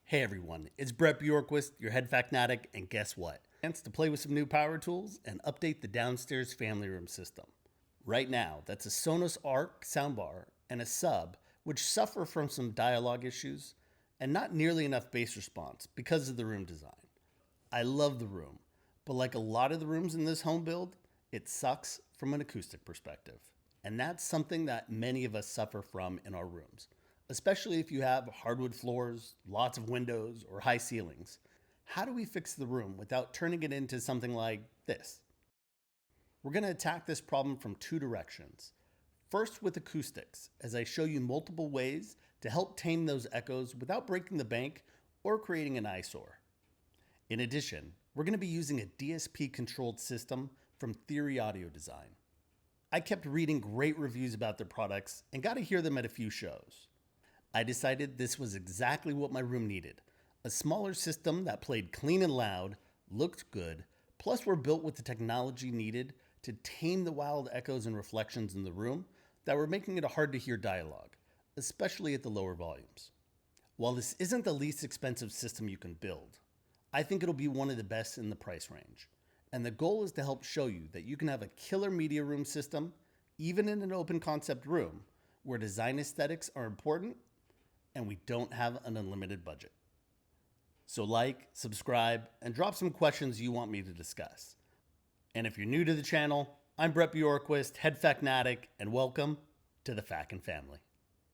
Hey everyone, it's Brett Bjorquist, your head FAQnatics, and guess what? Chance to play with some new power tools and update the downstairs family room system. Right now, that's a Sonos Arc soundbar and a sub, which suffer from some dialogue issues and not nearly enough bass response because of the room design. I love the room, but like a lot of the rooms in this home build, it sucks from an acoustic perspective. And that's something that many of us suffer from in our rooms, especially if you have hardwood floors, lots of windows, or high ceilings. How do we fix the room without turning it into something like this? We're going to attack this problem from two directions. First with acoustics, as I show you multiple ways to help tame those echoes without breaking the bank or creating an eyesore. In addition, we're going to be using a DSP-controlled system from Theory Audio Design. I kept reading great reviews about their products and got to hear them at a few shows. I decided this was exactly what my room needed. A smaller system that played clean and loud, looked good, plus were built with the technology needed to tame the wild echoes and reflections in the room that were making it hard to hear dialogue, especially at the lower volumes. While this isn't the least expensive system you can build, I think it'll be one of the best in the price range. And the goal is to help show you that you can have a killer media room system, even in an open concept room, where design aesthetics are important and we don't have an unlimited budget. So like, subscribe, and drop some questions you want me to discuss. And if you're new to the channel, I'm Brett Bjorquist, head FAQnatics, and welcome to the FAQ and family.